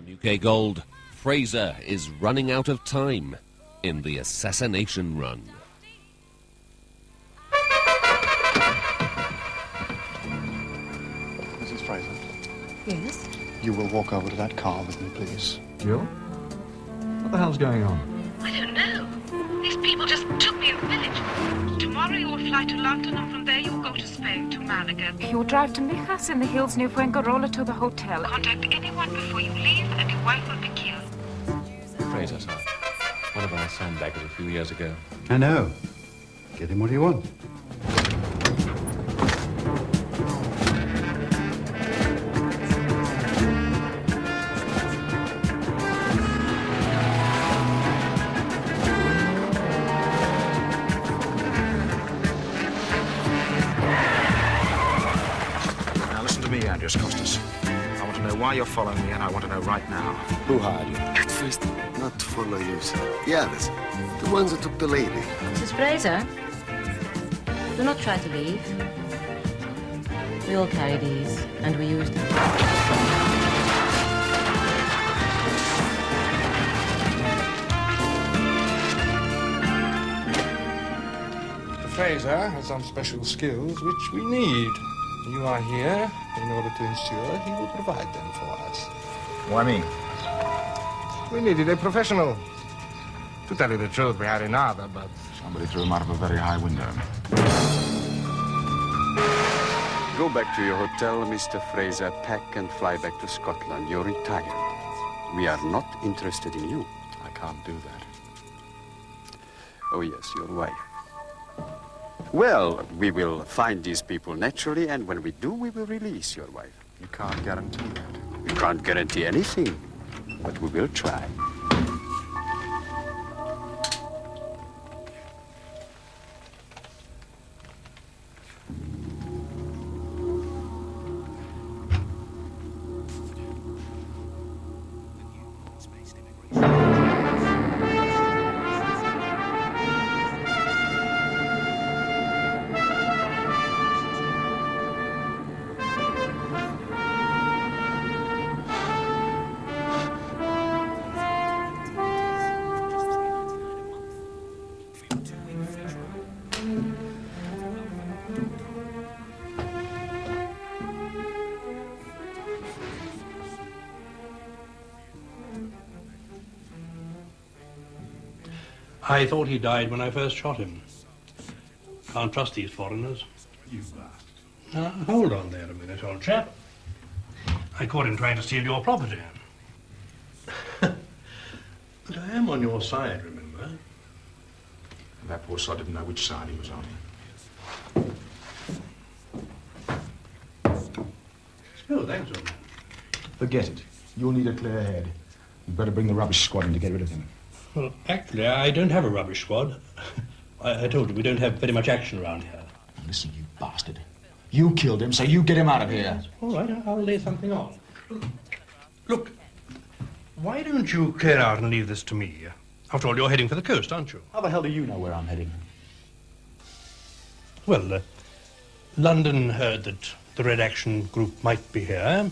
UK Gold, Fraser is running out of time in the assassination run. Mrs. Fraser? Yes? You will walk over to that car with me, please. Jill? What the hell's going on? I don't know. These people just took me a village. Tomorrow you will fly to London, and from there you will go to Spain, to Malaga. You drive to Mijas in the hills near Fuengirola to the hotel. Contact anyone before you leave, and your wife will be killed. Fraser, sir. One of our sandbaggers a few years ago. I know. Get him what you want. Now listen to me, Andreas Costas. I want to know why you're following me, and I want to know right now. Who hired you? At first, not to follow you, sir. The others. The ones who took the lady. Mrs. Fraser, do not try to leave. We all carry these, and we use them. Mr. Fraser has some special skills which we need. You are here in order to ensure he will provide them for us. Why me? We needed a professional. To tell you the truth, we had another, but... Somebody threw him out of a very high window. Go back to your hotel, Mr. Fraser. Pack and fly back to Scotland. You're retired. We are not interested in you. I can't do that. Oh, yes, your wife. Well, we will find these people naturally, and when we do, we will release your wife. You can't guarantee that. We can't guarantee anything, but we will try. I thought he died when I first shot him. Can't trust these foreigners. You bastard. Now, hold on there a minute, old chap. I caught him trying to steal your property. But I am on your side, remember? That poor sod didn't know which side he was on. Oh, thanks, old man. Forget it. You'll need a clear head. You'd better bring the rubbish squad in to get rid of him. Well, actually, I don't have a rubbish squad. I told you, we don't have very much action around here. Listen, you bastard. You killed him, so you get him out of here. All right, I'll lay something on. Look, why don't you clear out and leave this to me? After all, you're heading for the coast, aren't you? How the hell do you know where I'm heading? Well, London heard that the Red Action Group might be here,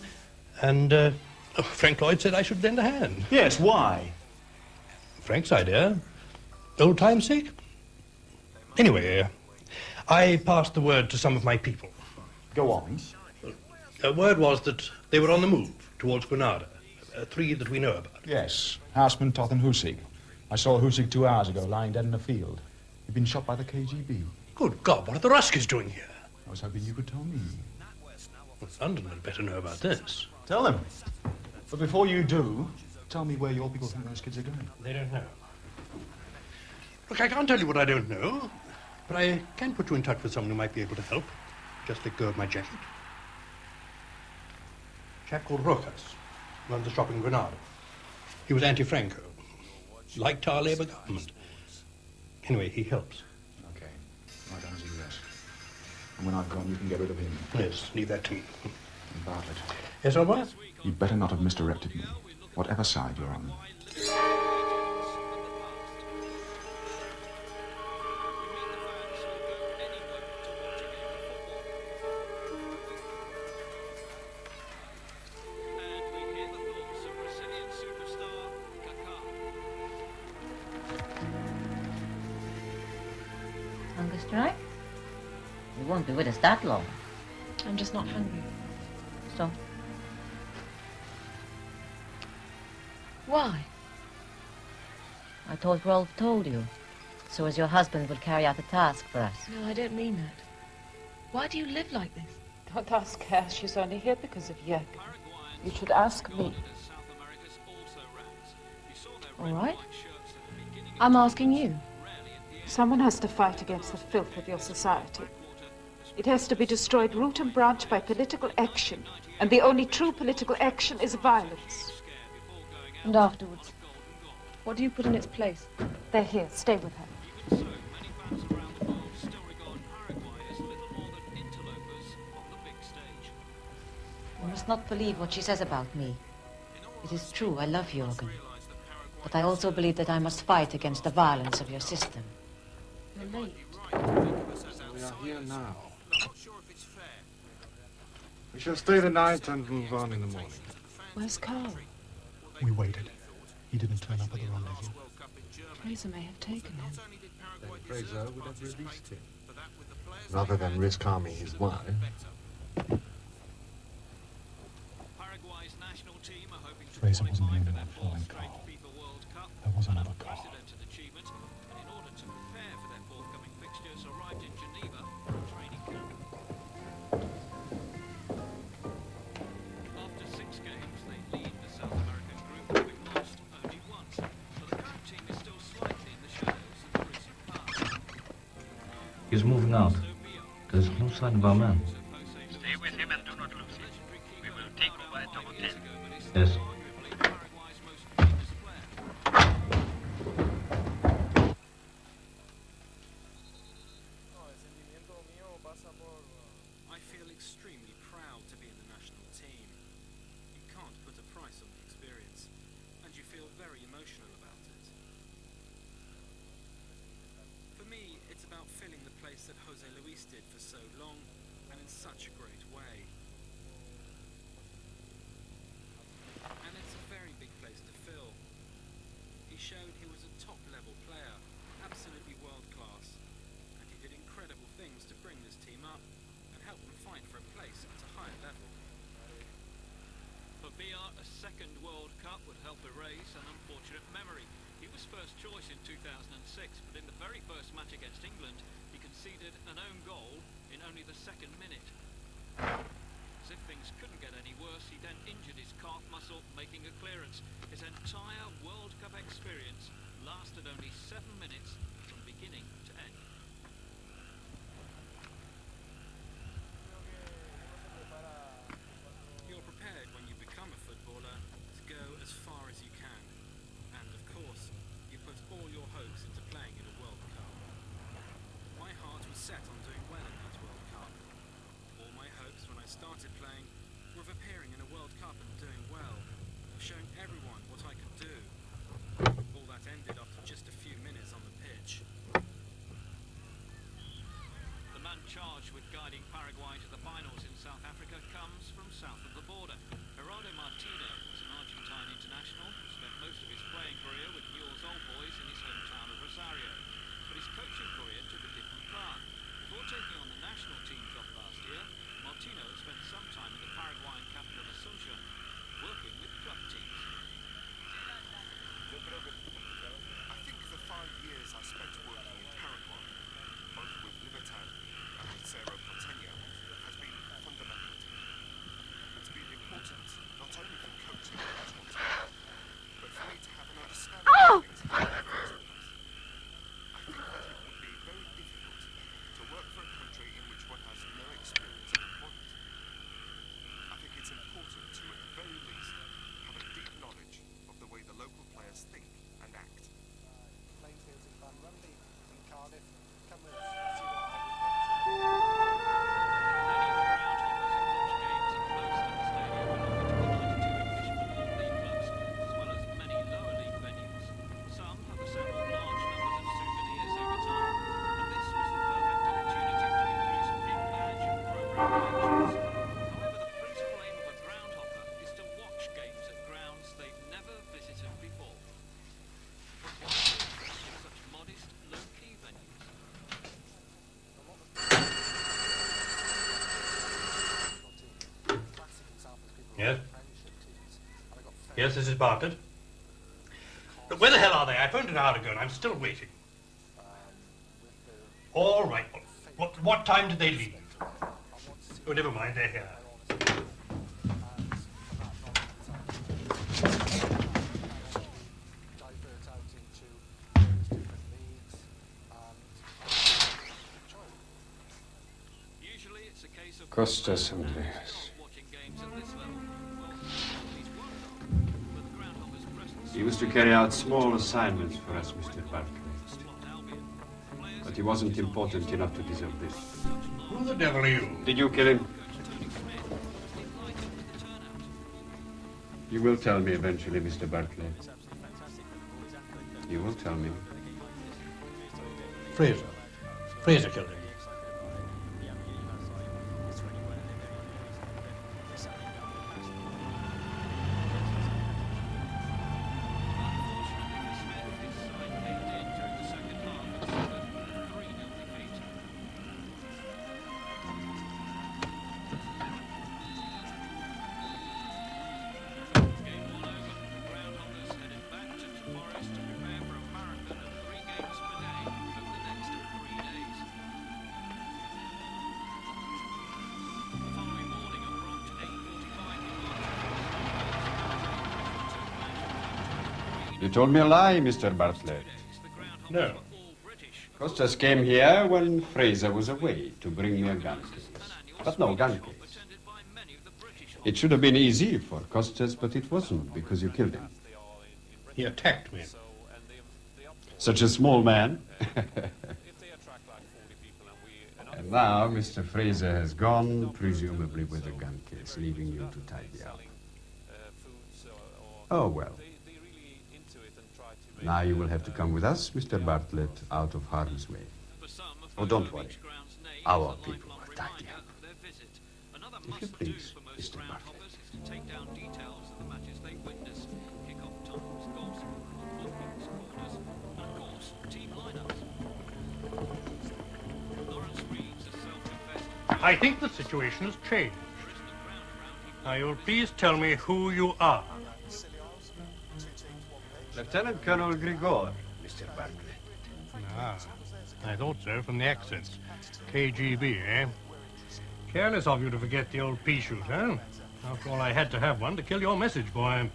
and Frank Lloyd said I should lend a hand. Yes, why? Frank's idea. Old time's sake. Anyway, I passed the word to some of my people. Go on. Word was that they were on the move towards Granada. 3 that we know about. Yes, Houseman, Toth and Husig. I saw Husig 2 hours ago, lying dead in a field. He'd been shot by the KGB. Good God, what are the Ruskies doing here? I was hoping you could tell me. Well, London had better know about this. Tell them. But before you do, tell me where your people think those kids are going. They don't know. Look, I can't tell you what I don't know, but I can put you in touch with someone who might be able to help. Just let go of my jacket. A chap called Rojas, runs the shop in Granada. He was anti-Franco. Liked our Labour government. Anyway, he helps. Okay. Write down his address. And when I've gone, you can get rid of him. Yes, leave that to me. And Bartlett. Yes, old boy? You'd better not have misdirected me, whatever side you're on. Tonight? You won't be with us that long. I'm just not hungry. So? Why? I thought Rolf told you. So as your husband will carry out the task for us. No, I don't mean that. Why do you live like this? Don't ask her. She's only here because of Jürgen. You should ask me. All right. I'm asking you. Someone has to fight against the filth of your society. It has to be destroyed root and branch by political action. And the only true political action is violence. And afterwards, what do you put in its place? They're here. Stay with her. You must not believe what she says about me. It is true, I love Jürgen. But I also believe that I must fight against the violence of your system. You're late. We are here now. We shall stay the night and move on in the morning. Where's Carl? We waited. He didn't turn up at the rendezvous. Fraser may have taken him. Then Fraser would have released him, rather than risk harming his wife. Fraser wasn't the only one following Carl. There was another Carl. He's moving out. There's no sign of our man. Stay with him and do not lose him. We will take over at the hotel. Yes. I feel extremely proud to be in the national team. You can't put a price on the experience, and you feel very emotional about it. For me, it's about filling the place that Jose Luis did for so long, and in such a great way. And it's a very big place to fill. He showed he was a top-level player, absolutely world-class, and he did incredible things to bring this team up and help them fight for a place at a higher level. For BR, a second World Cup would help erase an unfortunate memory. He was first choice in 2006, but in the very first match against England, he conceded an own goal in only the second minute. As if things couldn't get any worse, he then injured his calf muscle, making a clearance. His entire World Cup experience lasted only 7 minutes from beginning to end. You're prepared when you become a footballer to go as far as you can. And of course, you put all your hopes into playing in a World Cup. My heart was set on doing well in that World Cup. All my hopes when I started playing were of appearing in a World Cup and doing well, of showing everyone Yes, this is Bartlett. Look, where the hell are they? I phoned an hour ago and I'm still waiting. All right. What time did they leave? Oh, never mind, they're here. Costas Andreas. He was to carry out small assignments for us, Mr. Barclay. But he wasn't important enough to deserve this. Who the devil are you? Did you kill him? You will tell me eventually, Mr. Barclay. You will tell me. Fraser. Fraser killed him. You told me a lie, Mr. Bartlett. No. Costas came here when Fraser was away to bring me a gun case. But no gun case. It should have been easy for Costas, but it wasn't because you killed him. He attacked me. Such a small man. And now Mr. Fraser has gone, presumably with a gun case, leaving you to tidy up. Oh, well. Now you will have to come with us, Mr. Bartlett, out of harm's way. Oh, don't worry. Our people will tidy up. If you please, Mr. Bartlett. Take down details of the matches they witness, kick-off times, goal scorers, bookings, corners, and of course, team lineups. Lawrence Reeves, a self-confessed... I think the situation has changed. Now, you'll please tell me who you are. Lieutenant Colonel Grigor, Mr. Bartlett. Ah, I thought so from the accents. KGB, eh? Careless of you to forget the old pea shoot, huh? After all, I had to have one to kill your message, boy.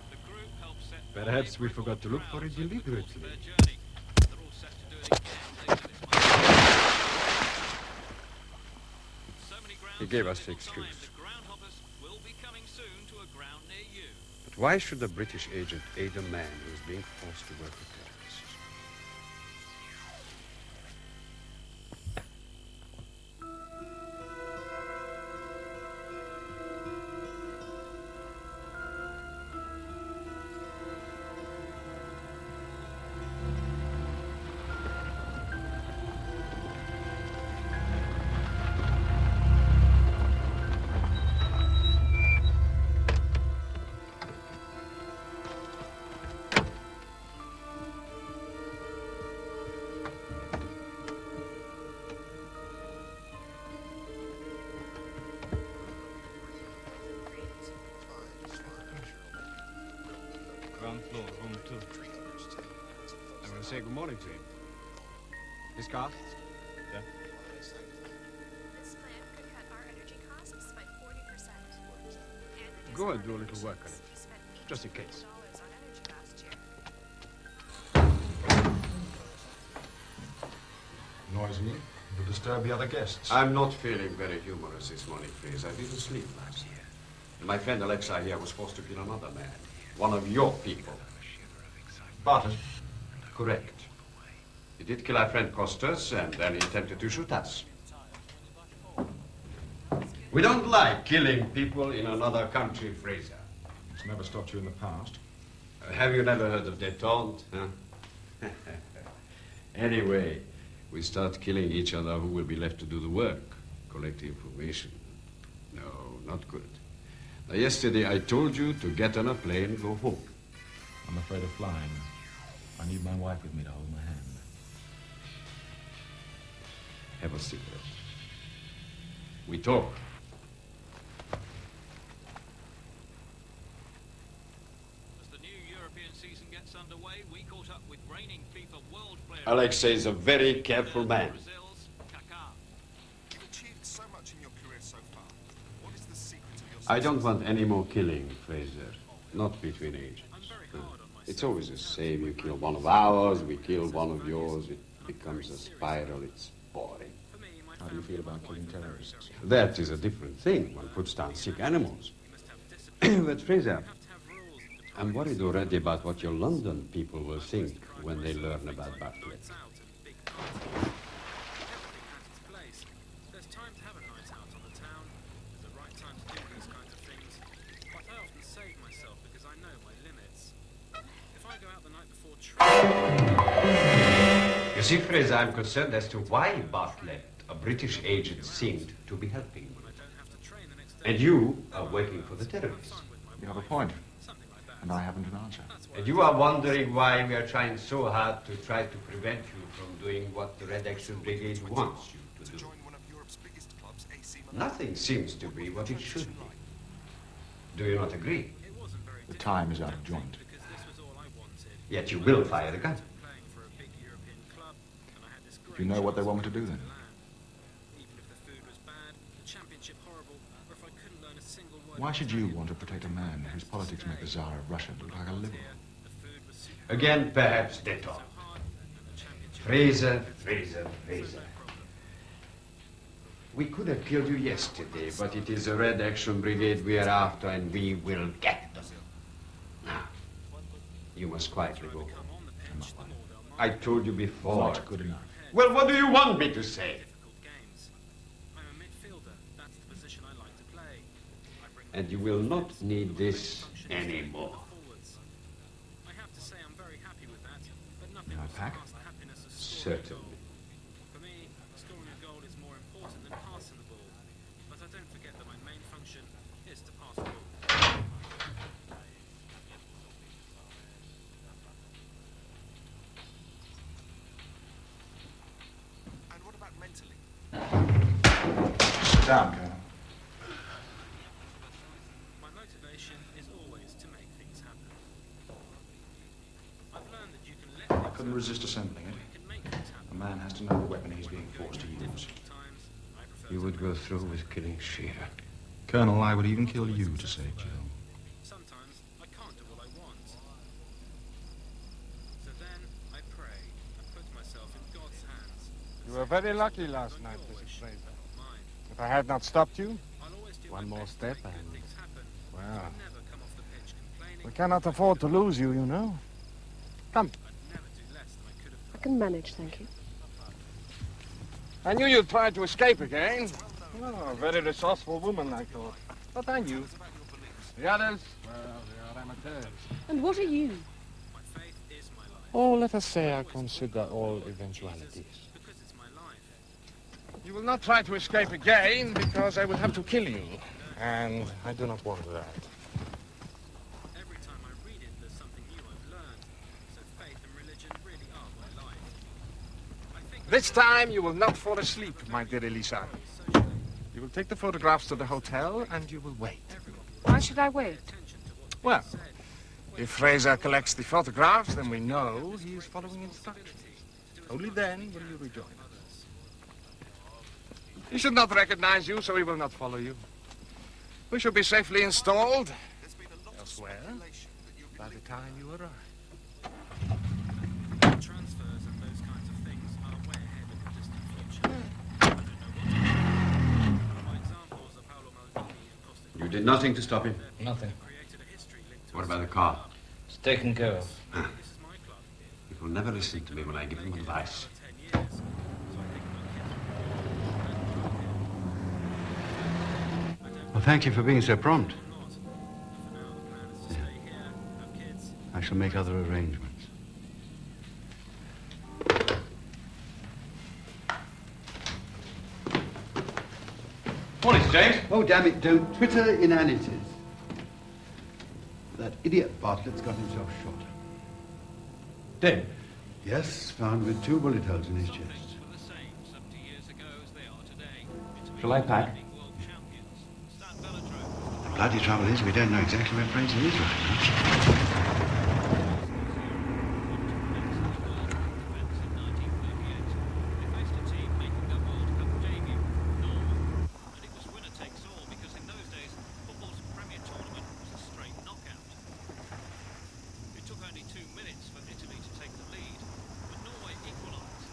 Perhaps we forgot to look for it deliberately. He gave us the excuse. But why should a British agent aid a man who is being forced to work with terrorists? Floor, room 2. I'm going to say good morning to him. His car? Yeah. This plan could cut our energy costs by 40%. Go and do a little work on it, just in case. Noisy. Will disturb the other guests. I'm not feeling very humorous this morning, Fraser. I didn't sleep last night. And my friend Alexei here was forced to kill another man. One of your people. Bartlett? Correct. He did kill our friend Costas, and then he attempted to shoot us. We don't like killing people in another country, Fraser. It's never stopped you in the past. Have you never heard of détente, huh? Anyway, we start killing each other, who will be left to do the work? Collect information. No, not good. Now, yesterday I told you to get on a plane, go home. I'm afraid of flying. I need my wife with me to hold my hand. Have a cigarette. We talk. As the season gets underway, we caught up with reigning FIFA World Player. Alexei is a very careful man. You've achieved so much in your career so far. What is the secret of your success? I don't want any more killing, Fraser. Not between agents. It's always the same. You kill one of ours, we kill one of yours. It becomes a spiral. It's boring. How do you feel about killing terrorists? That is a different thing. One puts down sick animals. But Fraser, I'm worried already about what your London people will think when they learn about Bartlett. There's time to have a night out on the town. There's the right time to do these kinds of things. But I often save myself because I know my limits. If I go out the night before You see, Fraser, I'm concerned as to why Bartlett, a British agent, seemed to be helping you. And you are working for the terrorists. You have a point. And I haven't an answer. And you are wondering why we are trying so hard to try to prevent you from doing what the Red Action Brigade wants you to do. Nothing seems to be what it should be. Do you not agree? The time is out of joint. Yet you will fire the gun. Do you know what they want me to do then? Why should you want to protect a man whose politics make the Tsar of Russia look like a liberal? Again, perhaps detente. Fraser. We could have killed you yesterday, but it is a Red Action Brigade we are after, and we will get them. Now, you must quietly go home. I told you before. Not good enough. Well, what do you want me to say? And you will not need this anymore. I have to say I'm very happy with that, but nothing May I will pack? surpass the happiness of scoring a Certainly. goal. For me, scoring a goal is more important than passing the ball. But I don't forget that my main function is to pass the ball. And what about mentally? Sit down, Colonel. My motivation is always to make things happen. I've learned that you can let I couldn't resist assembling it. A man has to know the weapon he's being forced to use. You would go through with killing Shearer. Colonel, I would even kill you to save Joe. Sometimes I can't do what I want. So then I pray and put myself in God's hands. You were very lucky last night, Mrs. Fraser. If I had not stopped you, one more step and... Well, we cannot afford to lose you, you know. Come. I can manage, thank you. I knew you'd try to escape again. Oh, a very resourceful woman, I thought. But I knew. The others, well, they are amateurs. And what are you? Oh, let us say I consider all eventualities. You will not try to escape again, because I will have to kill you. And I do not want that. Every time I read it, there's something new I've learned. So faith and religion really are my life. This time you will not fall asleep, my dear Elisa. You will take the photographs to the hotel and you will wait. Why should I wait? Well, if Fraser collects the photographs, then we know he is following instructions. Only then will you rejoin us. He should not recognize you, so he will not follow you. We shall be safely installed elsewhere by the time you arrive. Transfers and those kinds of things are way ahead of the distant future. I don't know what to do. My examples of Paolo Maldini and Costa You did nothing to stop him? Nothing. What about the car? It's taken care of. He will never listen to me when I give him advice. Well, thank you for being so prompt. I shall make other arrangements. Morning, James. Oh, damn it, don't twitter inanities. That idiot Bartlett's got himself shot. Dead? Yes, found with 2 bullet holes in his chest. Shall I pack? The bloody trouble is we don't know exactly where Fraser is right now. only 2 minutes for Italy to take the lead, but Norway equalised to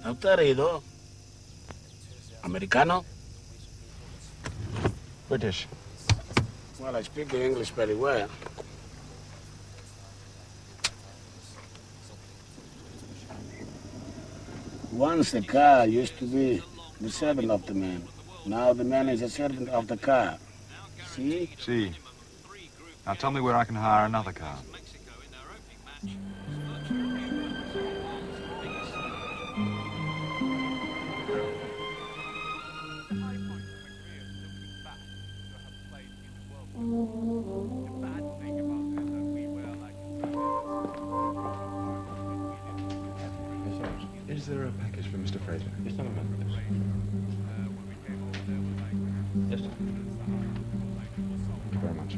¿No te has ido? ¿Americano? British. Well, I speak the English very well. Once the car used to be the servant of the man. Now the man is a servant of the car. See? See. Now tell me where I can hire another car. Is there a package for Mr. Fraser? Just a moment, please. Yes, sir. Thank you very much.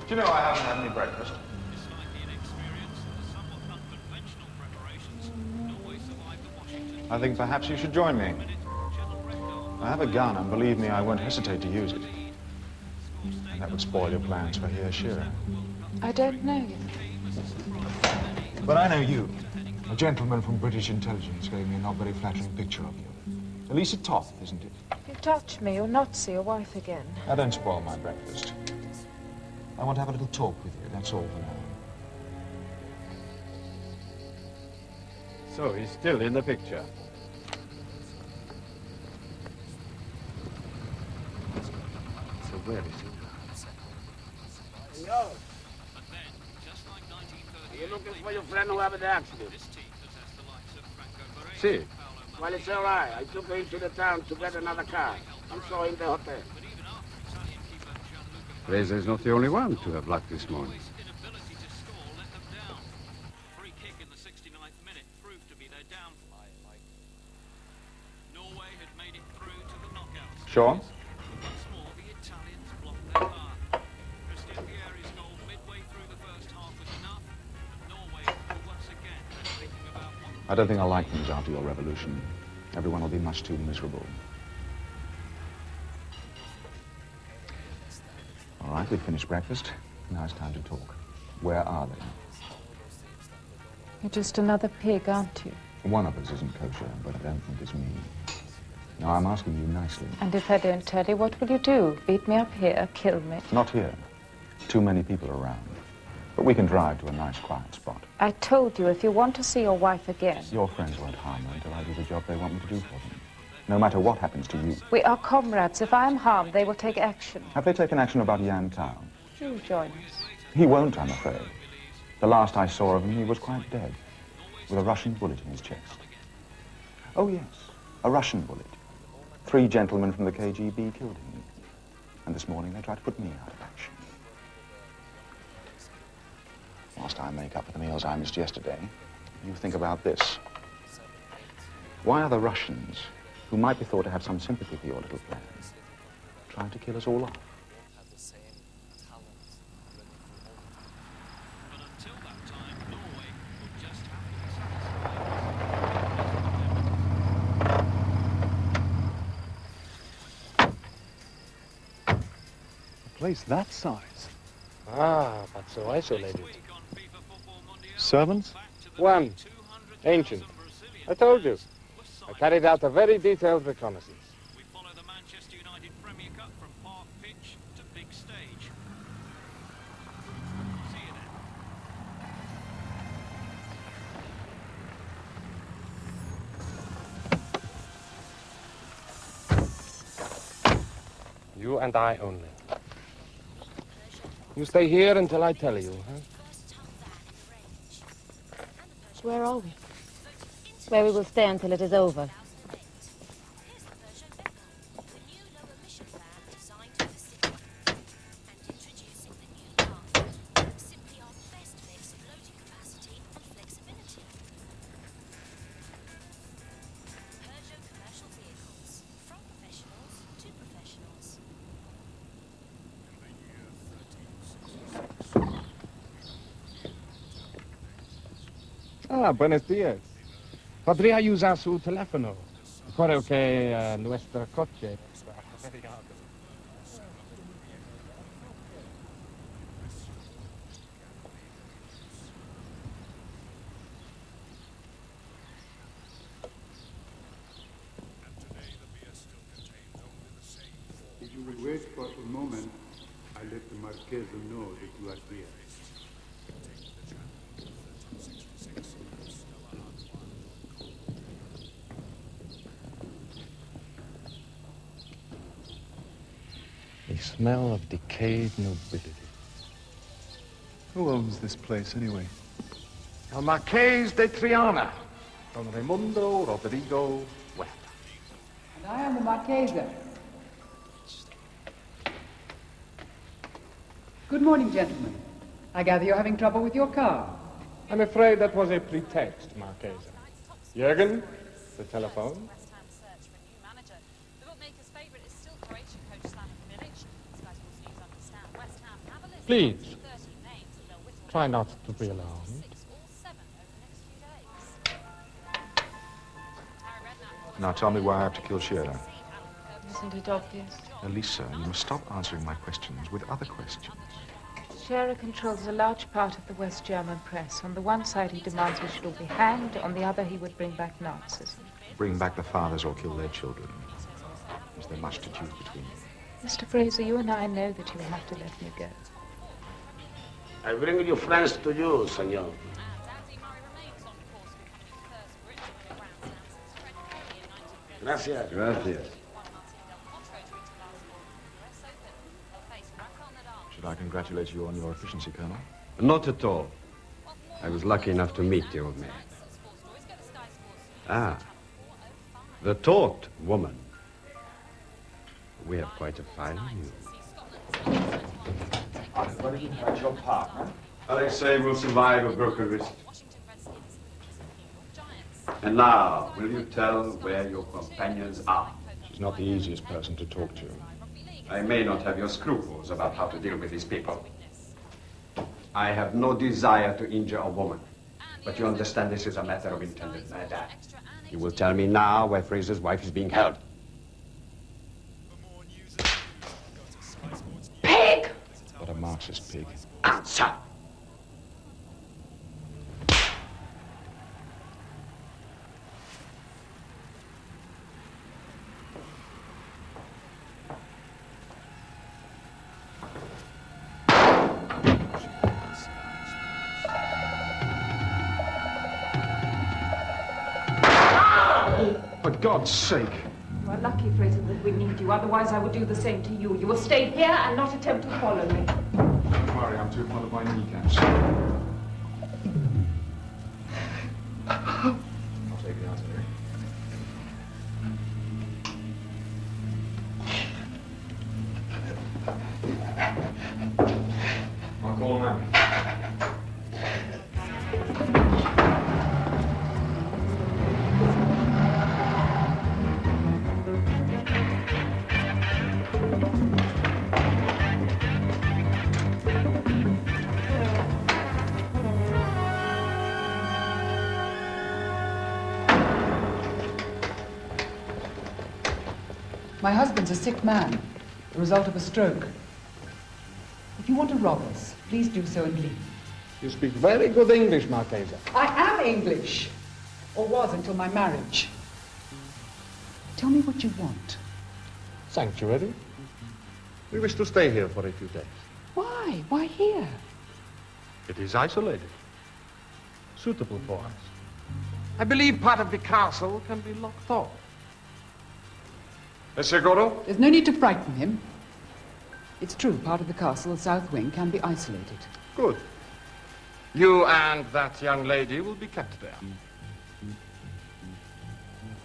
Do you know I haven't had any breakfast? I think perhaps you should join me. I have a gun, and believe me, I won't hesitate to use it. And that would spoil your plans for Herr Shearer. I don't know you. But I know you. A gentleman from British intelligence gave me a not very flattering picture of you. At least at top, isn't it? If you touch me, you'll not see your wife again. Now, don't spoil my breakfast. I want to have a little talk with you, that's all for now. So he's still in the picture. So where is he? Yo! You're looking for your friend who had the accident? See? Well, it's all right. I took him to the town to get another car. I saw him in the hotel. Fraser is not the only one to have luck this morning. free kick in the 69th minute proved to be their downfall. Norway had made it through to the knockouts. Sean? Once more, the Italians blocked their path. Christian Vieri's goal midway through the first half was enough, but Norway were once again thinking about what... I don't think I'll like things after your revolution. Everyone will be much too miserable. All right, we've finished breakfast. Now it's time to talk. Where are they? You're just another pig, aren't you? One of us isn't kosher, but I don't think it's me. Now, I'm asking you nicely. And if I don't tell you, what will you do? Beat me up here, kill me? Not here. Too many people around. But we can drive to a nice, quiet spot. I told you, if you want to see your wife again... Your friends won't harm her until I do the job they want me to do for them. No matter what happens to you. We are comrades. If I am harmed, they will take action. Have they taken action about Jan Tamm? You join us. He won't, I'm afraid. The last I saw of him, he was quite dead, with a Russian bullet in his chest. Oh, yes, a Russian bullet. 3 gentlemen from the KGB killed him. And this morning they tried to put me out of action. Whilst I make up for the meals I missed yesterday, you think about this. Why are the Russians, who might be thought to have some sympathy for your little plan, trying to kill us all off? A place that size? Ah, but so isolated. Servants? One. Ancient. I told you. I carried out a very detailed reconnaissance. We follow the Manchester United Premier Cup from park pitch to big stage. See you then. You and I only. You stay here until I tell you, huh? Where are we? Where we will stay until it is over. Ah, buenos días. Podría usar su teléfono. Creo que nuestro coche está averiado. If you will wait for a moment, I'll let the Marquesa know that you are here. A smell of decayed nobility. Who owns this place, anyway? El Marqués de Triana, Don Raimundo Rodrigo Huerta. And I am the Marquesa. Good morning, gentlemen. I gather you're having trouble with your car. I'm afraid that was a pretext, Marquesa. Jürgen, the telephone. Please, try not to be alarmed. Now tell me why I have to kill Shearer. Isn't it obvious? Elisa, you must stop answering my questions with other questions. Scherer controls a large part of the West German press. On the one side, he demands we should all be hanged. On the other, he would bring back Nazism. Bring back the fathers or kill their children. Is there much to choose between you? Mr. Fraser, you and I know that you will have to let me go. I bring your friends to you, senor. Gracias. Gracias. Should I congratulate you on your efficiency, Colonel? Not at all. I was lucky enough to meet the old man. Ah, the taught woman. We have quite a file on you. What do you think about your partner? Alexei will survive a broken wrist. And now, will you tell where your companions are? She's not the easiest person to talk to. I may not have your scruples about how to deal with these people. I have no desire to injure a woman. But you understand this is a matter of intended murder. You will tell me now where Fraser's wife is being held. Pig! What a Marxist pig. Answer! For God's sake. You are lucky, Fraser, that we need you. Otherwise, I would do the same to you. You will stay here and not attempt to follow me. Don't worry, I'm too fond of my kneecaps. I'll take the artillery. I'll call him out. My husband's a sick man, the result of a stroke. If you want to rob us, please do so and leave. You speak very good English, Marquesa. I am English, or was until my marriage. Tell me what you want. Sanctuary. We wish to stay here for a few days. Why? Why here? It is isolated. Suitable for us. I believe part of the castle can be locked off. There's no need to frighten him. It's true, part of the castle, the south wing, can be isolated. Good. You and that young lady will be kept there.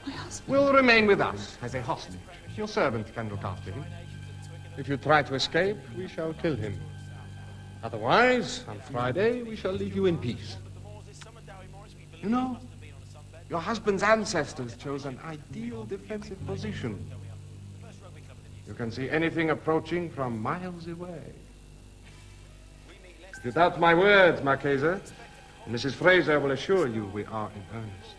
My husband? Will remain with us as a hostage. Your servant can look after him. If you try to escape, we shall kill him. Otherwise, on Friday, we shall leave you in peace. You know, your husband's ancestors chose an ideal defensive position. You can see anything approaching from miles away. If you doubt my words, Marchesa, Mrs. Fraser will assure you we are in earnest.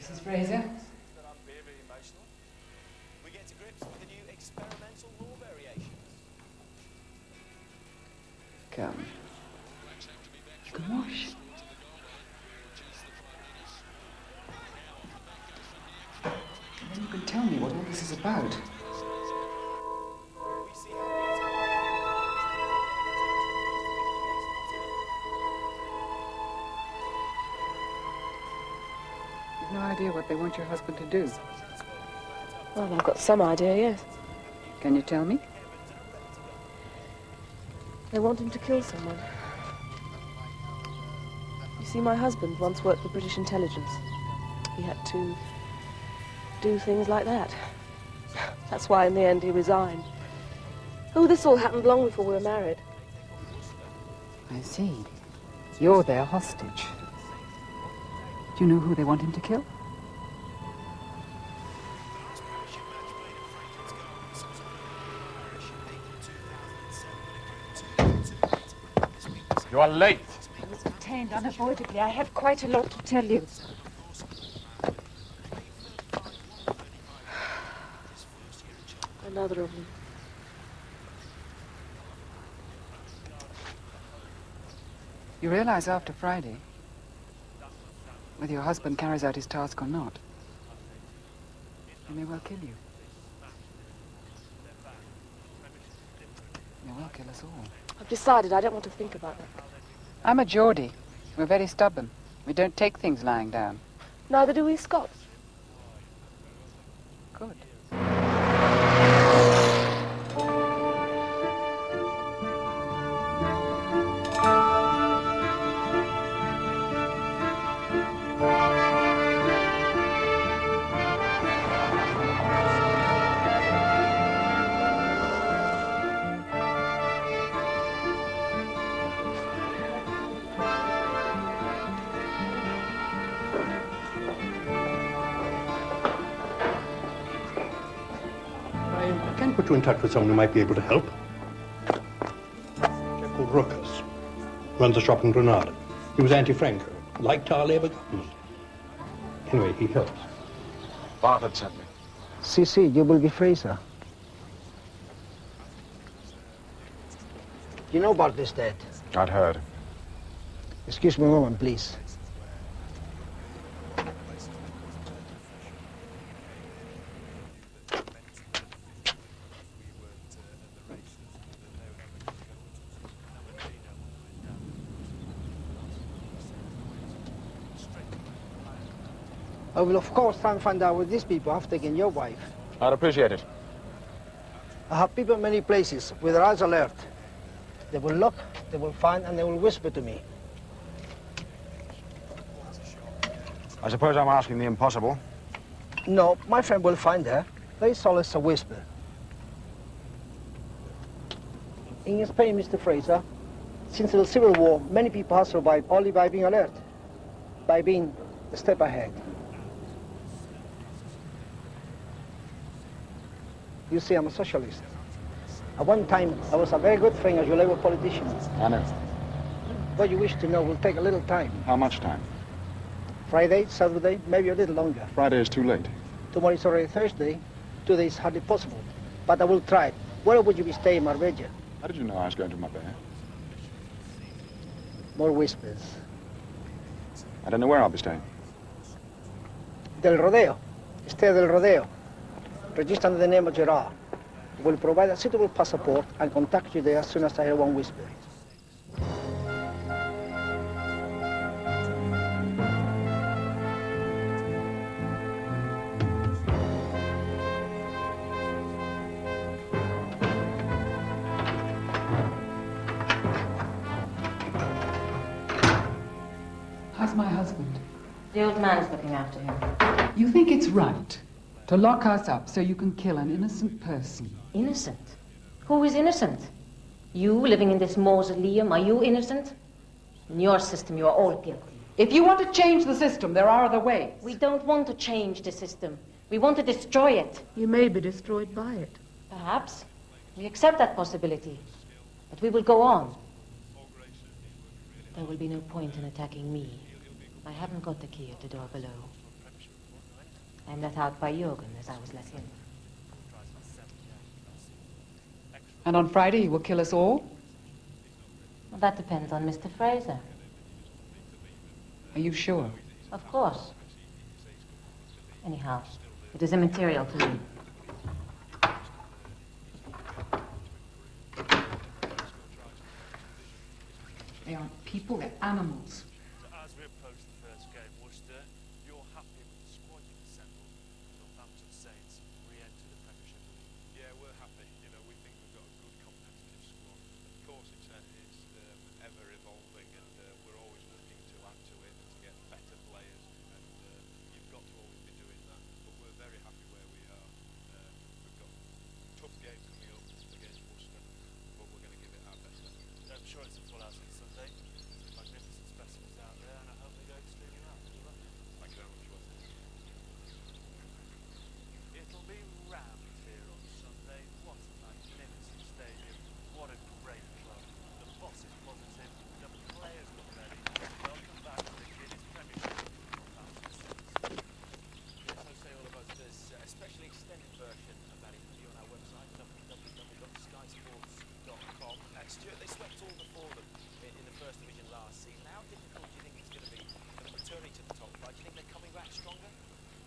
Mrs. Fraser? Come. Gosh. Then you can tell me what all this is about. You've no idea what they want your husband to do. Well, I've got some idea, yes. Can you tell me? They want him to kill someone. You see, my husband once worked for British intelligence. He had to do things like that. That's why in the end he resigned. Oh, this all happened long before we were married. I see. You're their hostage. Do you know who they want him to kill? You are late. I was detained unavoidably. I have quite a lot to tell you. Another of them. You realize after Friday, whether your husband carries out his task or not, he may well kill you. He may well kill us all. I've decided I don't want to think about that. I'm a Geordie. We're very stubborn. We don't take things lying down. Neither do we Scots. Good. I can put you in touch with someone who might be able to help. A chap called Ruckus. Runs a shop in Granada. He was anti-Franco. Liked our Labour government. Anyway, he helps. Bartlett sent me. Si, you will be Fraser. You know about this dead? I'd heard. Excuse me a moment, please. I will, of course, try and find out where these people have taken your wife. I'd appreciate it. I have people in many places with their eyes alert. They will look, they will find, and they will whisper to me. I suppose I'm asking the impossible. No, my friend will find her. There is always a whisper. In Spain, Mr. Fraser, since the Civil War, many people have survived only by being alert, by being a step ahead. You see, I'm a socialist. At one time, I was a very good friend of your Labour politicians. I know. What you wish to know will take a little time. How much time? Friday, Saturday, maybe a little longer. Friday is too late. Tomorrow is already Thursday. 2 days hardly possible. But I will try. Where would you be staying, Marbella? How did you know I was going to Malaga? More whispers. I don't know where I'll be staying. Del Rodeo. Stay del Rodeo. Register under the name of Gerard. Will provide a suitable passport and contact you there as soon as I hear one whisper. The old man's looking after him. You think it's right to lock us up so you can kill an innocent person? Innocent? Who is innocent? You, living in this mausoleum, are you innocent? In your system, you are all guilty. If you want to change the system, there are other ways. We don't want to change the system. We want to destroy it. You may be destroyed by it. Perhaps. We accept that possibility. But we will go on. There will be no point in attacking me. I haven't got the key at the door below. I'm let out by Jürgen as I was let in. And on Friday he will kill us all? Well, that depends on Mr. Fraser. Are you sure? Of course. Anyhow, it is immaterial to me. They aren't people, they're animals. As we approach the first game, Worcester, you're happy with the squad you've assembled. Northampton Saints re-enter the Premiership League. Yeah, we're happy. You know, we think we've got a good competitive squad. Of course, it's ever evolving, and we're always looking to add to it and to get better players. And you've got to always be doing that. But we're very happy where we are. We've got a tough game coming up against Worcester, but we're going to give it our best effort. I'm sure it's a full house on Sunday. Some magnificent specimens out there, and I hope they go extremely well. Thank you very much, Walter. It'll be rammed here on Sunday. What a magnificent stadium. What a great club. The boss is positive. The players look ready. Welcome back to the Guinness Premiership. Yes, I'll say all about this especially extended version of that interview on our website, www.skysports.com. Stuart, they swept all before them in the First Division last season. How difficult do you think it's going to be for them returning to the top flight? Do you think they're coming back stronger?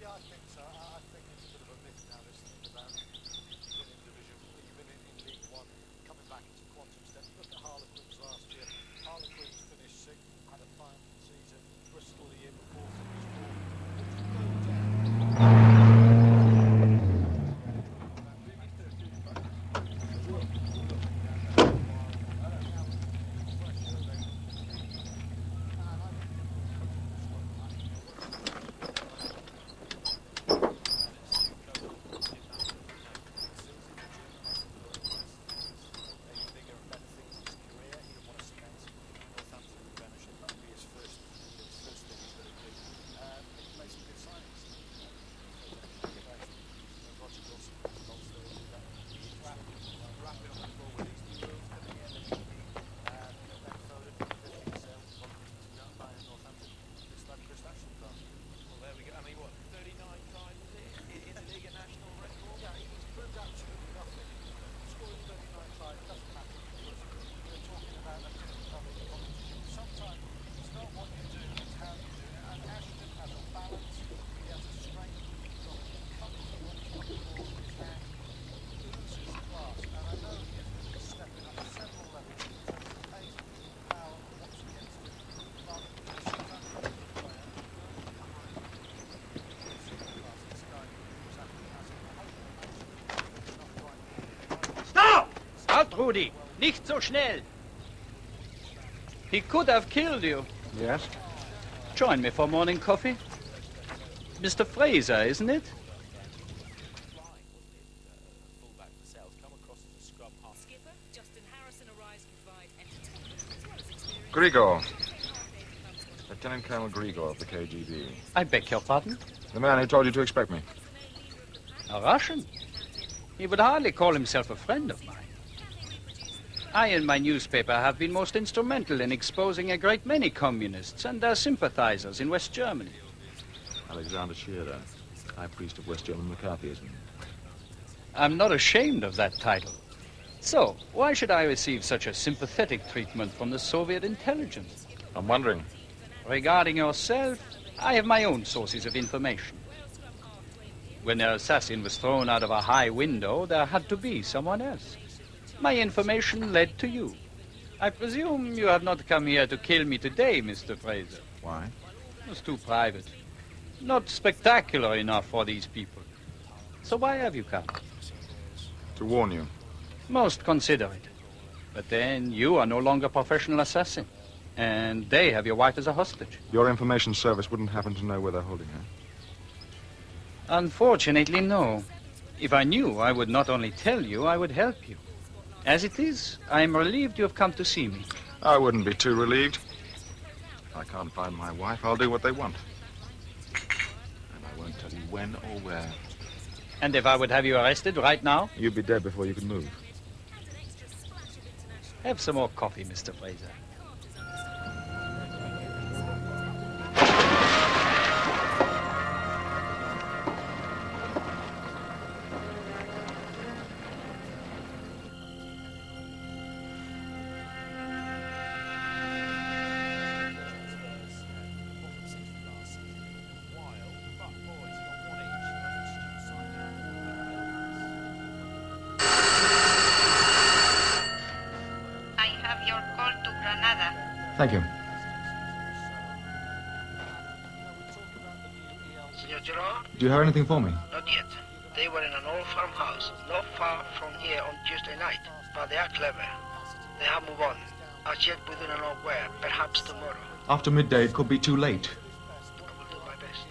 Yeah, I think so. I think it's a bit of a myth now, this thing about even in Division, even in League One, coming back into quantum steps. Look at Harlequins last year. Harlequins finished sixth, had a fine season. Bristol the year before finished fourth. Halt, Rudi! Nicht so schnell! He could have killed you. Yes? Join me for morning coffee. Mr. Fraser, isn't it? Grigor. Lieutenant Colonel Grigor of the KGB. I beg your pardon? The man who told you to expect me. A Russian? He would hardly call himself a friend of mine. I and my newspaper have been most instrumental in exposing a great many communists and their sympathizers in West Germany. Alexander Shearer, High Priest of West German McCarthyism. I'm not ashamed of that title. So, why should I receive such a sympathetic treatment from the Soviet intelligence? I'm wondering. Regarding yourself, I have my own sources of information. When their assassin was thrown out of a high window, there had to be someone else. My information led to you. I presume you have not come here to kill me today, Mr. Fraser. Why? It was too private. Not spectacular enough for these people. So why have you come? To warn you. Most considerate. But then you are no longer a professional assassin. And they have your wife as a hostage. Your information service wouldn't happen to know where they're holding her? Unfortunately, no. If I knew, I would not only tell you, I would help you. As it is, I am relieved you have come to see me. I wouldn't be too relieved. If I can't find my wife, I'll do what they want. And I won't tell you when or where. And if I would have you arrested right now? You'd be dead before you could move. Have some more coffee, Mr. Fraser. Thank you. Senor Gerard? Do you have anything for me? Not yet. They were in an old farmhouse, not far from here on Tuesday night. But they are clever. They have moved on. I'll check with you know where. Perhaps tomorrow. After midday, it could be too late. I will do my best.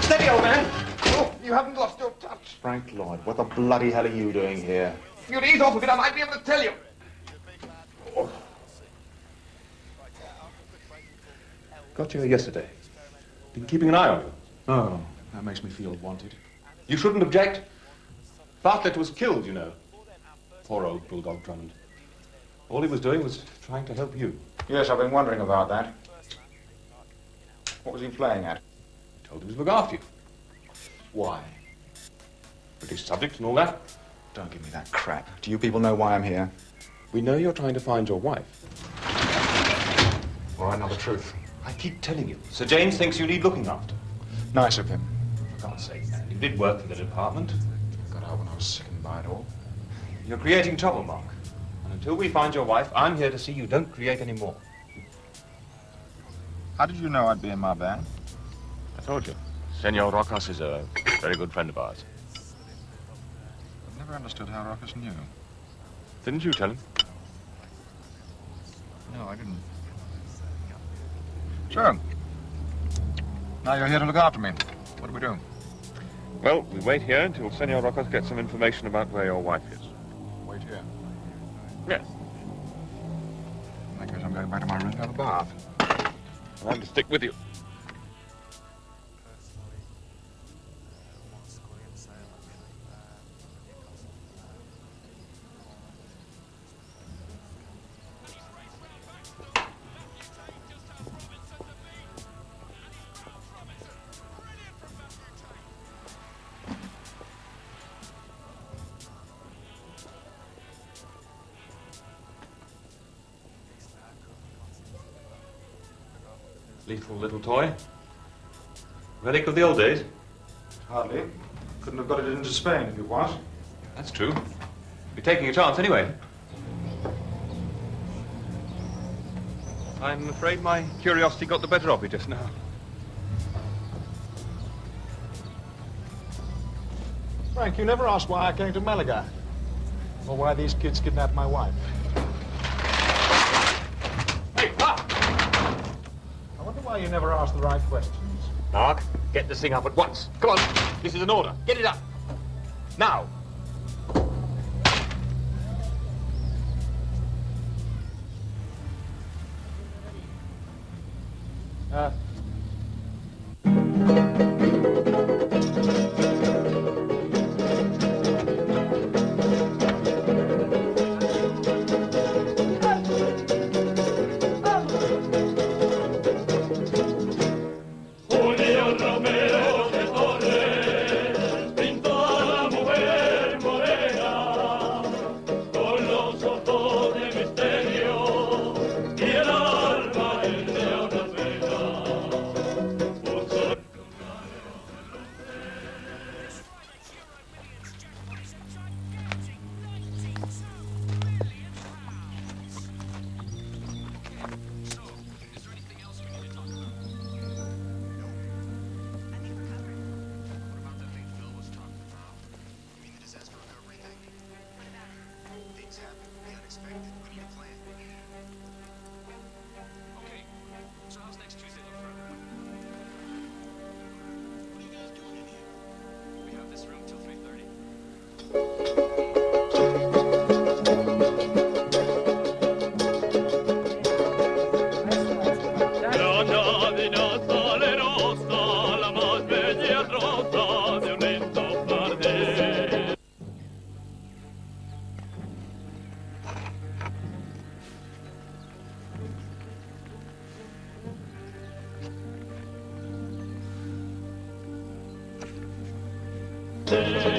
Steady, old man! Oh, you haven't lost your touch. Frank Lloyd, what the bloody hell are you doing here? If you'd ease off a bit, I might be able to tell you. Oh. Got you here yesterday. Been keeping an eye on you. Oh, that makes me feel wanted. You shouldn't object. Bartlett was killed, you know. Poor old Bulldog Drummond. All he was doing was trying to help you. Yes, I've been wondering about that. What was he playing at? He told him to look after you. Why? British subjects and all that. Don't give me that crap. Do you people know why I'm here? We know you're trying to find your wife. All right, now the truth. I keep telling you. Sir James thinks you need looking after. Nice of him. For God's sake, man. You did work in the department. I got out when I was sickened by it all. You're creating trouble, Mark. And until we find your wife, I'm here to see you don't create any more. How did you know I'd be in my band? I told you. Senor Rocos is a very good friend of ours. I've never understood how Rocos knew. Didn't you tell him? No, I didn't. So, now you're here to look after me. What do we do? Well, we wait here until Senor Rocos gets some information about where your wife is. Wait here. Yes. I guess I'm going back to my room to have a bath. And I'm to stick with you. Lethal little toy. Relic of the old days. Hardly. Couldn't have got it into Spain if it was. That's true. You're taking a chance anyway. I'm afraid my curiosity got the better of me just now. Frank, you never asked why I came to Malaga. Or why these kids kidnapped my wife. Hey, Mark! I wonder why you never asked the right questions. Mark, get this thing up at once. Come on, this is an order. Get it up. Now. Con los Assassination.